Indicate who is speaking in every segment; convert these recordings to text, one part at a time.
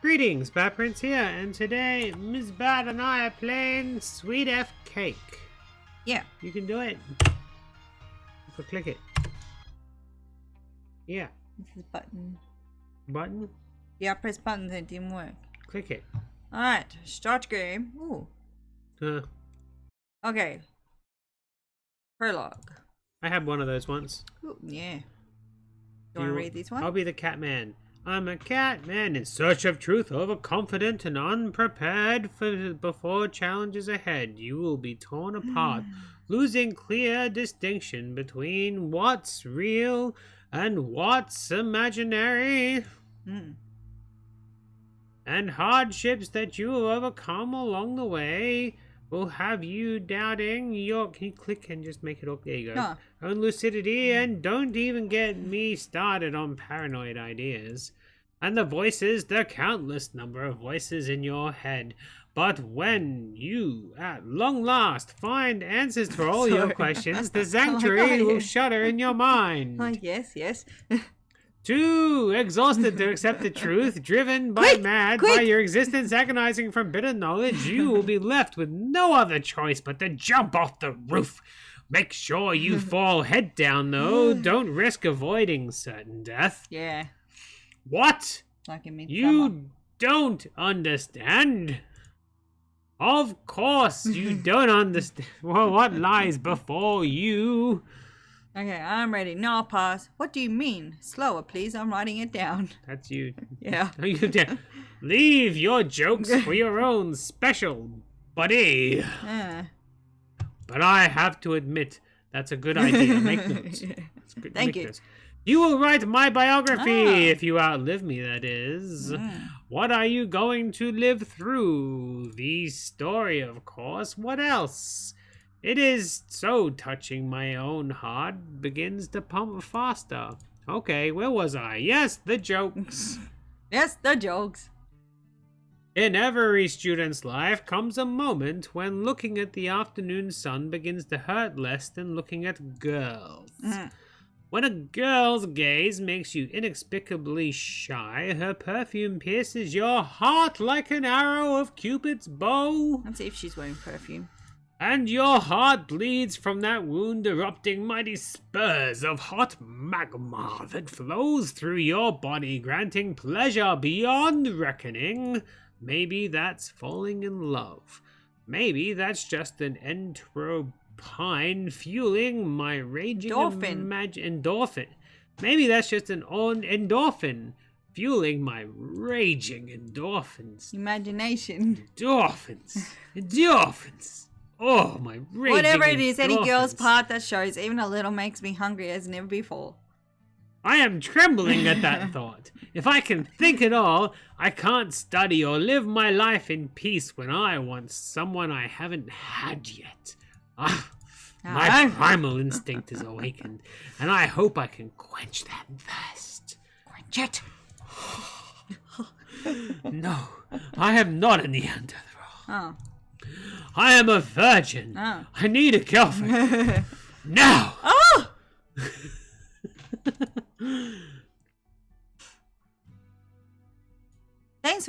Speaker 1: Greetings, Batprince here, and today Ms. Bat and I are playing Sweet F Cake.
Speaker 2: Yeah.
Speaker 1: You can do it. So click it. Yeah.
Speaker 2: This is button.
Speaker 1: Button?
Speaker 2: Yeah, I pressed buttons and it didn't work.
Speaker 1: Click it.
Speaker 2: Alright, start game. Ooh. Okay. Prologue.
Speaker 1: I had one of those once.
Speaker 2: Ooh, yeah. Do you want to read this one?
Speaker 1: I'll be the cat man. I'm a cat man in search of truth, overconfident and unprepared before challenges ahead. You will be torn apart, losing clear distinction between what's real and what's imaginary. And hardships that you will overcome along the way will have you doubting your... Can you click and just make it up? There you go.
Speaker 2: No.
Speaker 1: Own lucidity, and don't even get me started on paranoid ideas. And the voices, the countless number of voices in your head. But when you, at long last, find answers for all your questions, the sanctuary will shudder in your mind.
Speaker 2: Oh, yes.
Speaker 1: Too exhausted to accept the truth, driven by by your existence agonizing from bitter knowledge, you will be left with no other choice but to jump off the roof. Make sure you fall head down, though. Don't risk avoiding certain death.
Speaker 2: Yeah.
Speaker 1: What?
Speaker 2: Like in
Speaker 1: You don't understand? Of course you don't understand. Well, what lies before you?
Speaker 2: Okay, I'm ready. No, I'll pause. What do you mean? Slower, please. I'm writing it down.
Speaker 1: That's you.
Speaker 2: Yeah.
Speaker 1: Leave your jokes for your own special buddy. But I have to admit, that's a good idea. Make notes.
Speaker 2: Thank you.
Speaker 1: Notes. You will write my biography if you outlive me, that is. What are you going to live through? The story, of course. What else? It is so touching, my own heart begins to pump faster. Okay, where was I? Yes, the jokes.
Speaker 2: Yes, the jokes.
Speaker 1: In every student's life comes a moment when looking at the afternoon sun begins to hurt less than looking at girls. When a girl's gaze makes you inexplicably shy, her perfume pierces your heart like an arrow of Cupid's bow.
Speaker 2: Let's see if she's wearing perfume.
Speaker 1: And your heart bleeds from that wound, erupting mighty spurs of hot magma that flows through your body, granting pleasure beyond reckoning. Maybe that's falling in love. Maybe that's just an entropine fueling my raging endorphin. Maybe that's just an endorphin fueling my raging endorphins.
Speaker 2: Imagination.
Speaker 1: Endorphins. Oh, my raging
Speaker 2: Whatever it is,
Speaker 1: endorphins.
Speaker 2: any girl's part that shows even a little makes me hungry as never before.
Speaker 1: I am trembling at that thought. If I can think at all, I can't study or live my life in peace when I want someone I haven't had yet. My primal instinct is awakened, and I hope I can quench that thirst.
Speaker 2: Quench it.
Speaker 1: No, I am not a Neanderthal.
Speaker 2: Oh.
Speaker 1: I am a virgin.
Speaker 2: Oh.
Speaker 1: I need a girlfriend. Now!
Speaker 2: Oh! Thanks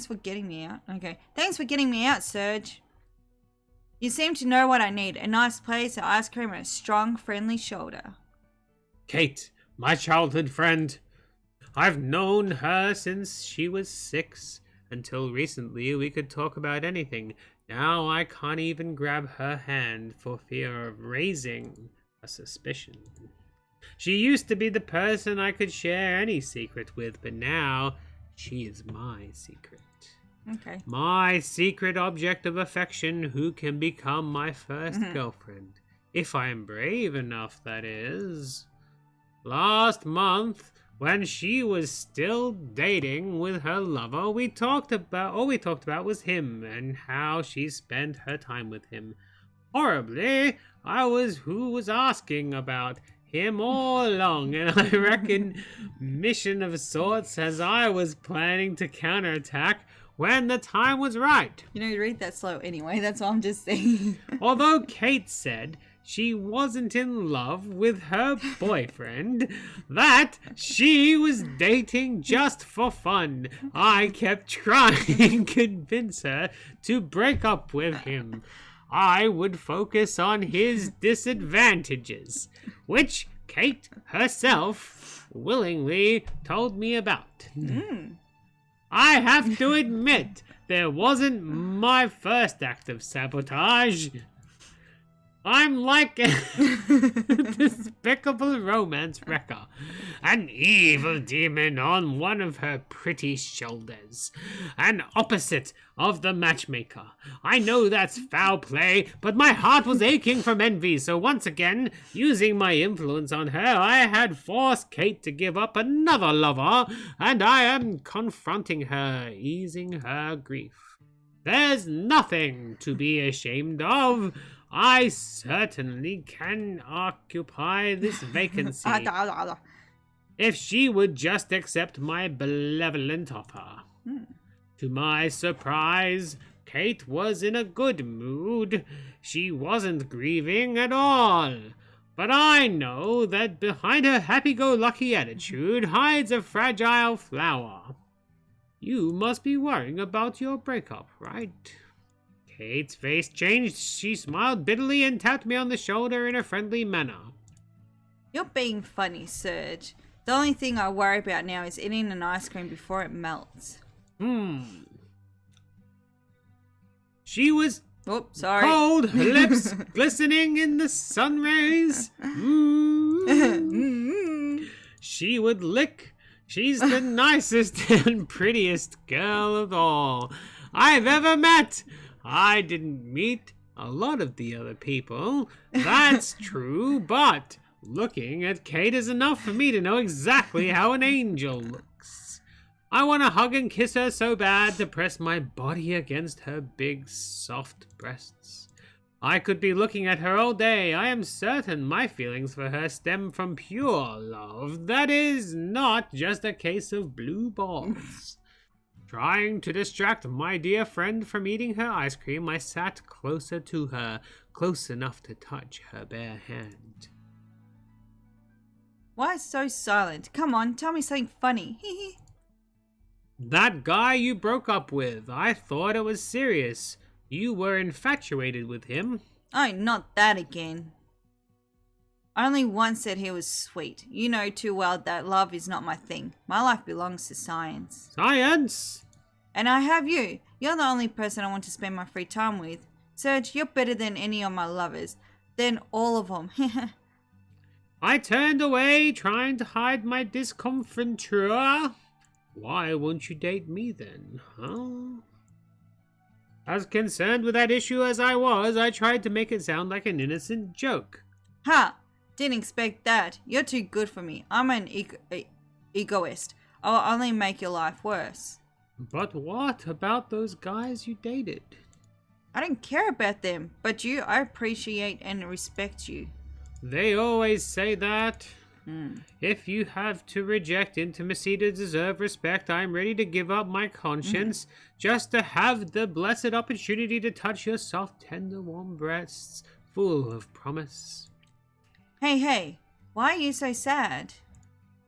Speaker 2: for getting me out. Okay. Thanks for getting me out, Serge. You seem to know what I need. A nice place, ice cream, and a strong, friendly shoulder.
Speaker 1: Kate, my childhood friend. I've known her since she was 6. Until recently, we could talk about anything. Now I can't even grab her hand for fear of raising a suspicion. She used to be the person I could share any secret with, but now she is my secret.
Speaker 2: Okay.
Speaker 1: My secret object of affection who can become my first girlfriend. If I am brave enough, that is. Last month, when she was still dating with her lover, all we talked about was him and how she spent her time with him. Horribly, I was who was asking about him all along, and I reckon mission of sorts as I was planning to counterattack when the time was right.
Speaker 2: You know, you read that slow anyway, that's all I'm just saying.
Speaker 1: Although Kate said she wasn't in love with her boyfriend, that she was dating just for fun. I kept trying to convince her to break up with him. I would focus on his disadvantages, which Kate herself willingly told me about. I have to admit, there wasn't my first act of sabotage. I'm like a despicable romance wrecker, an evil demon on one of her pretty shoulders, an opposite of the matchmaker. I know that's foul play, but my heart was aching from envy, so once again, using my influence on her, I had forced Kate to give up another lover, and I am confronting her, easing her grief. There's nothing to be ashamed of. I certainly can occupy this vacancy if she would just accept my benevolent offer. To my surprise, Kate was in a good mood. She wasn't grieving at all. But I know that behind her happy-go-lucky attitude hides a fragile flower. You must be worrying about your breakup, right? Kate's face changed. She smiled bitterly and tapped me on the shoulder in a friendly manner.
Speaker 2: You're being funny, Serge. The only thing I worry about now is eating an ice cream before it melts.
Speaker 1: She was cold, her lips glistening in the sun rays. She would lick. She's the nicest and prettiest girl of all I've ever met. I didn't meet a lot of the other people, that's true, but looking at Kate is enough for me to know exactly how an angel looks. I want to hug and kiss her so bad to press my body against her big, soft breasts. I could be looking at her all day. I am certain my feelings for her stem from pure love. That is not just a case of blue balls. Trying to distract my dear friend from eating her ice cream, I sat closer to her, close enough to touch her bare hand.
Speaker 2: Why so silent? Come on, tell me something funny.
Speaker 1: That guy you broke up with, I thought it was serious. You were infatuated with him.
Speaker 2: Oh, not that again. I only once said he was sweet. You know too well that love is not my thing. My life belongs to science.
Speaker 1: Science?
Speaker 2: And I have you. You're the only person I want to spend my free time with. Serge, you're better than any of my lovers. Than all of them.
Speaker 1: I turned away, trying to hide my discomfiture. Why won't you date me then, huh? As concerned with that issue as I was, I tried to make it sound like an innocent joke.
Speaker 2: Ha! Didn't expect that. You're too good for me. I'm an egoist. I'll only make your life worse.
Speaker 1: But what about those guys you dated?
Speaker 2: I don't care about them, but you, I appreciate and respect you.
Speaker 1: They always say that. If you have to reject intimacy to deserve respect, I'm ready to give up my conscience just to have the blessed opportunity to touch your soft, tender, warm breasts, full of promise.
Speaker 2: Hey, why are you so sad?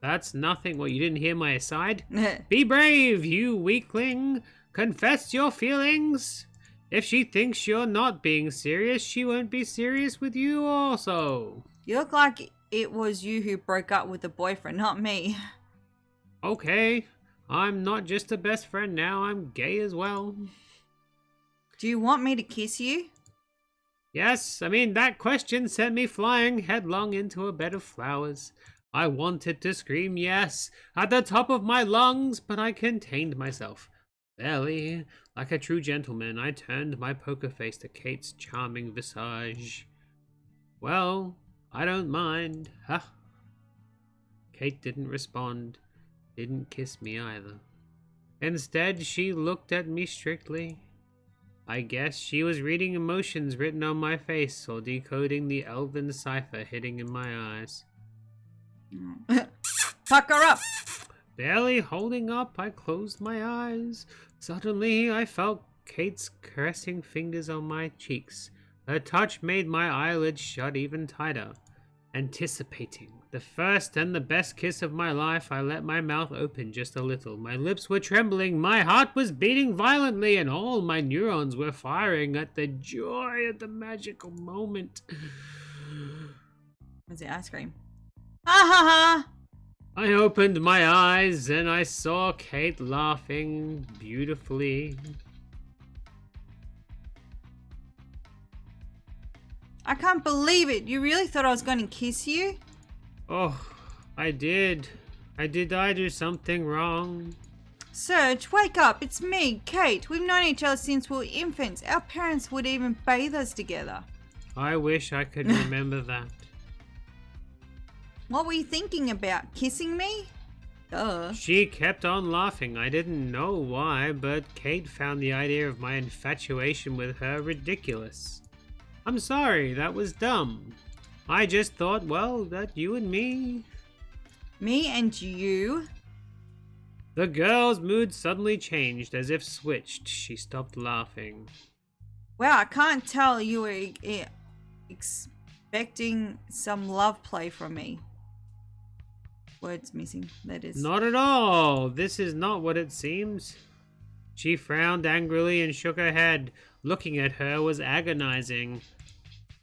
Speaker 1: That's nothing. What, you didn't hear my aside? Be brave, you weakling. Confess your feelings. If she thinks you're not being serious, she won't be serious with you also.
Speaker 2: You look like it was you who broke up with the boyfriend, not me.
Speaker 1: Okay, I'm not just a best friend now, I'm gay as well.
Speaker 2: Do you want me to kiss you?
Speaker 1: Yes, that question sent me flying headlong into a bed of flowers. I wanted to scream yes at the top of my lungs, but I contained myself. Barely, like a true gentleman, I turned my poker face to Kate's charming visage. Well, I don't mind, huh? Kate didn't respond, didn't kiss me either. Instead, she looked at me strictly. I guess she was reading emotions written on my face or decoding the elven cipher hidden in my eyes.
Speaker 2: Pucker up!
Speaker 1: Barely holding up, I closed my eyes. Suddenly, I felt Kate's caressing fingers on my cheeks, Her touch made my eyelids shut even tighter. Anticipating the first and the best kiss of my life, I let my mouth open just a little. My lips were trembling, my heart was beating violently, and all my neurons were firing at the joy of the magical moment.
Speaker 2: Was it ice cream? Ha ha ha!
Speaker 1: I opened my eyes and I saw Kate laughing beautifully.
Speaker 2: I can't believe it. You really thought I was going to kiss you?
Speaker 1: Oh, I did. Did I do something wrong?
Speaker 2: Serge, wake up. It's me, Kate. We've known each other since we were infants. Our parents would even bathe us together.
Speaker 1: I wish I could remember that.
Speaker 2: What were you thinking about? Kissing me? Duh.
Speaker 1: She kept on laughing. I didn't know why, but Kate found the idea of my infatuation with her ridiculous. I'm sorry, that was dumb. I just thought, well, that you and me.
Speaker 2: Me and you?
Speaker 1: The girl's mood suddenly changed, as if switched. She stopped laughing.
Speaker 2: Well, I can't tell you were expecting some love play from me. Words missing, that is.
Speaker 1: Not at all. This is not what it seems. She frowned angrily and shook her head. Looking at her was agonizing.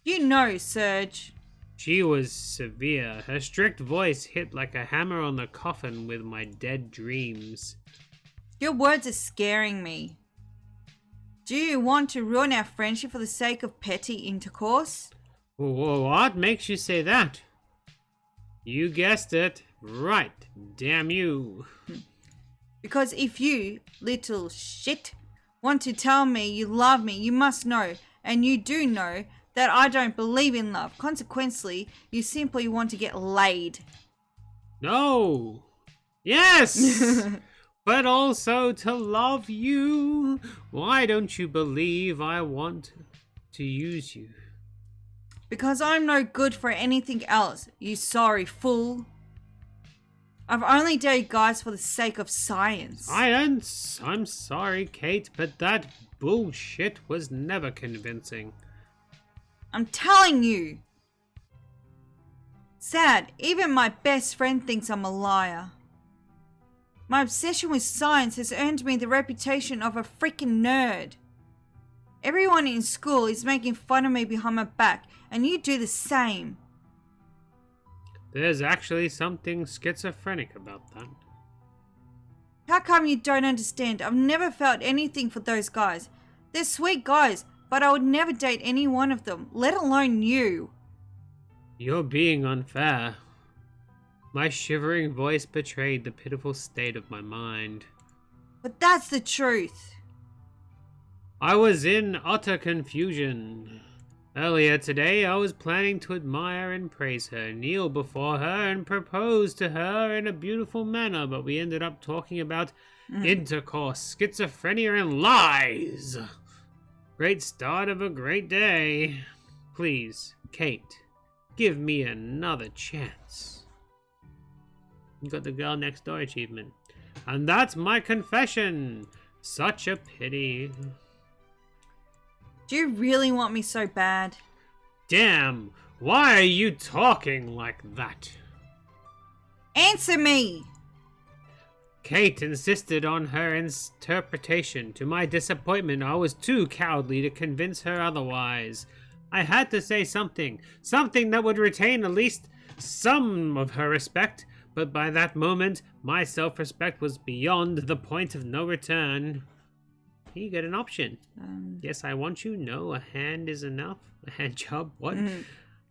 Speaker 2: You know, Serge.
Speaker 1: She was severe. Her strict voice hit like a hammer on the coffin with my dead dreams.
Speaker 2: Your words are scaring me. Do you want to ruin our friendship for the sake of petty intercourse?
Speaker 1: What makes you say that? You guessed it. Right. Damn you.
Speaker 2: Because if you, little shit, want to tell me you love me, you must know, and you do know, that I don't believe in love. Consequently, you simply want to get laid.
Speaker 1: No. Yes. But also to love you. Why don't you believe I want to use you?
Speaker 2: Because I'm no good for anything else, you sorry fool. I've only dated guys for the sake of science.
Speaker 1: I'm sorry, Kate, but that bullshit was never convincing.
Speaker 2: I'm telling you. Sad, even my best friend thinks I'm a liar. My obsession with science has earned me the reputation of a freaking nerd. Everyone in school is making fun of me behind my back, and you do the same.
Speaker 1: There's actually something schizophrenic about that.
Speaker 2: How come you don't understand? I've never felt anything for those guys. They're sweet guys, but I would never date any one of them, let alone you.
Speaker 1: You're being unfair. My shivering voice betrayed the pitiful state of my mind.
Speaker 2: But that's the truth.
Speaker 1: I was in utter confusion. Earlier today, I was planning to admire and praise her, kneel before her, and propose to her in a beautiful manner, but we ended up talking about intercourse, schizophrenia, and lies. Great start of a great day. Please, Kate, give me another chance. You got the girl next door achievement. And that's my confession. Such a pity.
Speaker 2: Do you really want me so bad?
Speaker 1: Damn, why are you talking like that?
Speaker 2: Answer me!
Speaker 1: Kate insisted on her interpretation. To my disappointment, I was too cowardly to convince her otherwise. I had to say something that would retain at least some of her respect, but by that moment, my self-respect was beyond the point of no return. You get an option. Yes, I want you. No, a hand is enough. A hand job. What?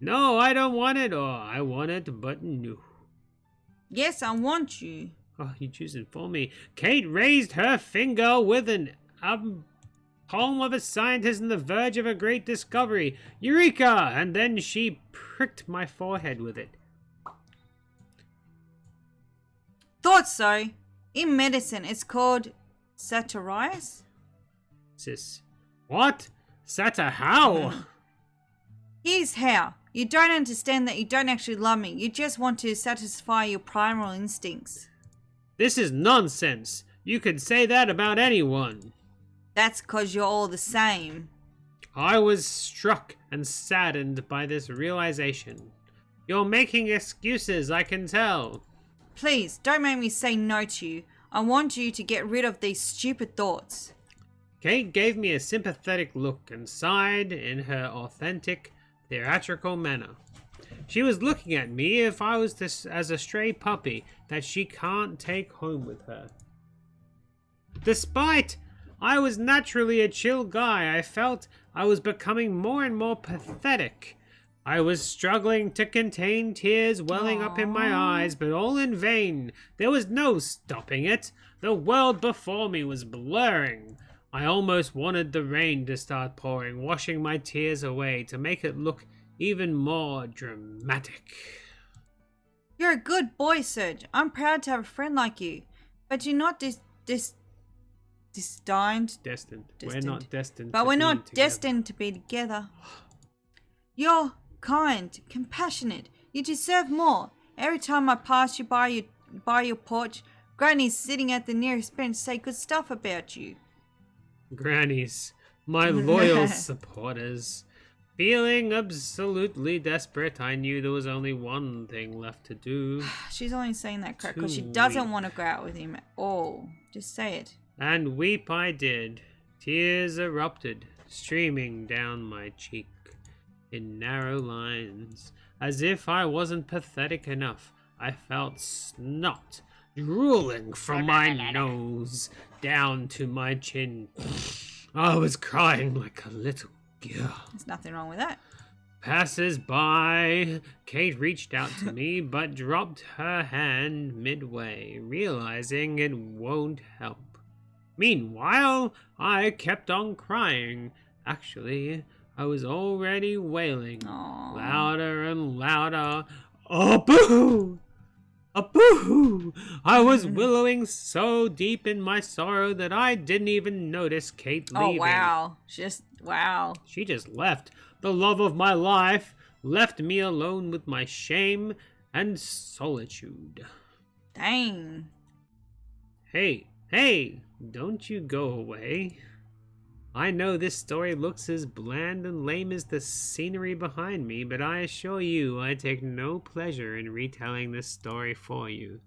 Speaker 1: No, I don't want it. Or I want it, but no.
Speaker 2: Yes, I want you.
Speaker 1: Oh, you choose it for me. Kate raised her finger with an palm of a scientist on the verge of a great discovery. Eureka! And then she pricked my forehead with it.
Speaker 2: Thought so. In medicine, it's called satirize.
Speaker 1: Sis. What? Sata how?
Speaker 2: Here's how. You don't understand that you don't actually love me. You just want to satisfy your primal instincts.
Speaker 1: This is nonsense. You could say that about anyone.
Speaker 2: That's 'cause you're all the same.
Speaker 1: I was struck and saddened by this realization. You're making excuses, I can tell.
Speaker 2: Please, don't make me say no to you. I want you to get rid of these stupid thoughts.
Speaker 1: Kate gave me a sympathetic look and sighed in her authentic, theatrical manner. She was looking at me if I was as a stray puppy that she can't take home with her. Despite I was naturally a chill guy, I felt I was becoming more and more pathetic. I was struggling to contain tears welling up in my eyes, but all in vain. There was no stopping it. The world before me was blurring. I almost wanted the rain to start pouring, washing my tears away to make it look even more dramatic.
Speaker 2: You're a good boy, Serge. I'm proud to have a friend like you. But you're not destined.
Speaker 1: We're not destined.
Speaker 2: But we're not destined to be together. You're kind, compassionate. You deserve more. Every time I pass you by your porch, Granny's sitting at the nearest bench say good stuff about you.
Speaker 1: Grannies, my loyal supporters. Feeling absolutely desperate, I knew there was only one thing left to do.
Speaker 2: She's only saying that crap because she doesn't want to go out with him at all. Just say it.
Speaker 1: And weep I did. Tears erupted, streaming down my cheek in narrow lines. As if I wasn't pathetic enough, I felt snot drooling from my nose down to my chin. I was crying like a little girl.
Speaker 2: There's nothing wrong with that.
Speaker 1: Passers by. Kate reached out to me, but dropped her hand midway, realizing it won't help. Meanwhile, I kept on crying. Actually, I was already wailing.
Speaker 2: Aww.
Speaker 1: Louder and louder. Oh, boo! A boo! I was wallowing so deep in my sorrow that I didn't even notice Kate leaving.
Speaker 2: Oh, wow. Wow.
Speaker 1: She just left. The love of my life left me alone with my shame and solitude.
Speaker 2: Dang.
Speaker 1: Hey, don't you go away. I know this story looks as bland and lame as the scenery behind me, but I assure you I take no pleasure in retelling this story for you.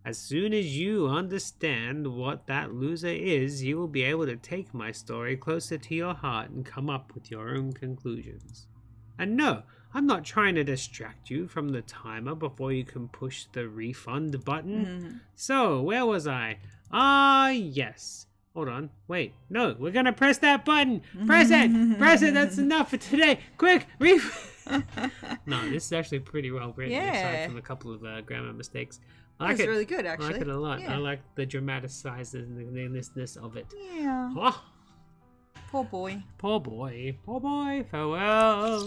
Speaker 1: As soon as you understand what that loser is, you will be able to take my story closer to your heart and come up with your own conclusions. And no, I'm not trying to distract you from the timer before you can push the refund button. So, where was I? Yes. Hold on. Wait. No, we're gonna press that button. Press it. Press it. That's enough for today. Quick. No, this is actually pretty well written, aside from a couple of grammar mistakes.
Speaker 2: That's really good, actually.
Speaker 1: I like it a lot. Yeah. I like the dramaticizedness of it.
Speaker 2: Yeah.
Speaker 1: Oh.
Speaker 2: Poor boy.
Speaker 1: Poor boy. Farewell.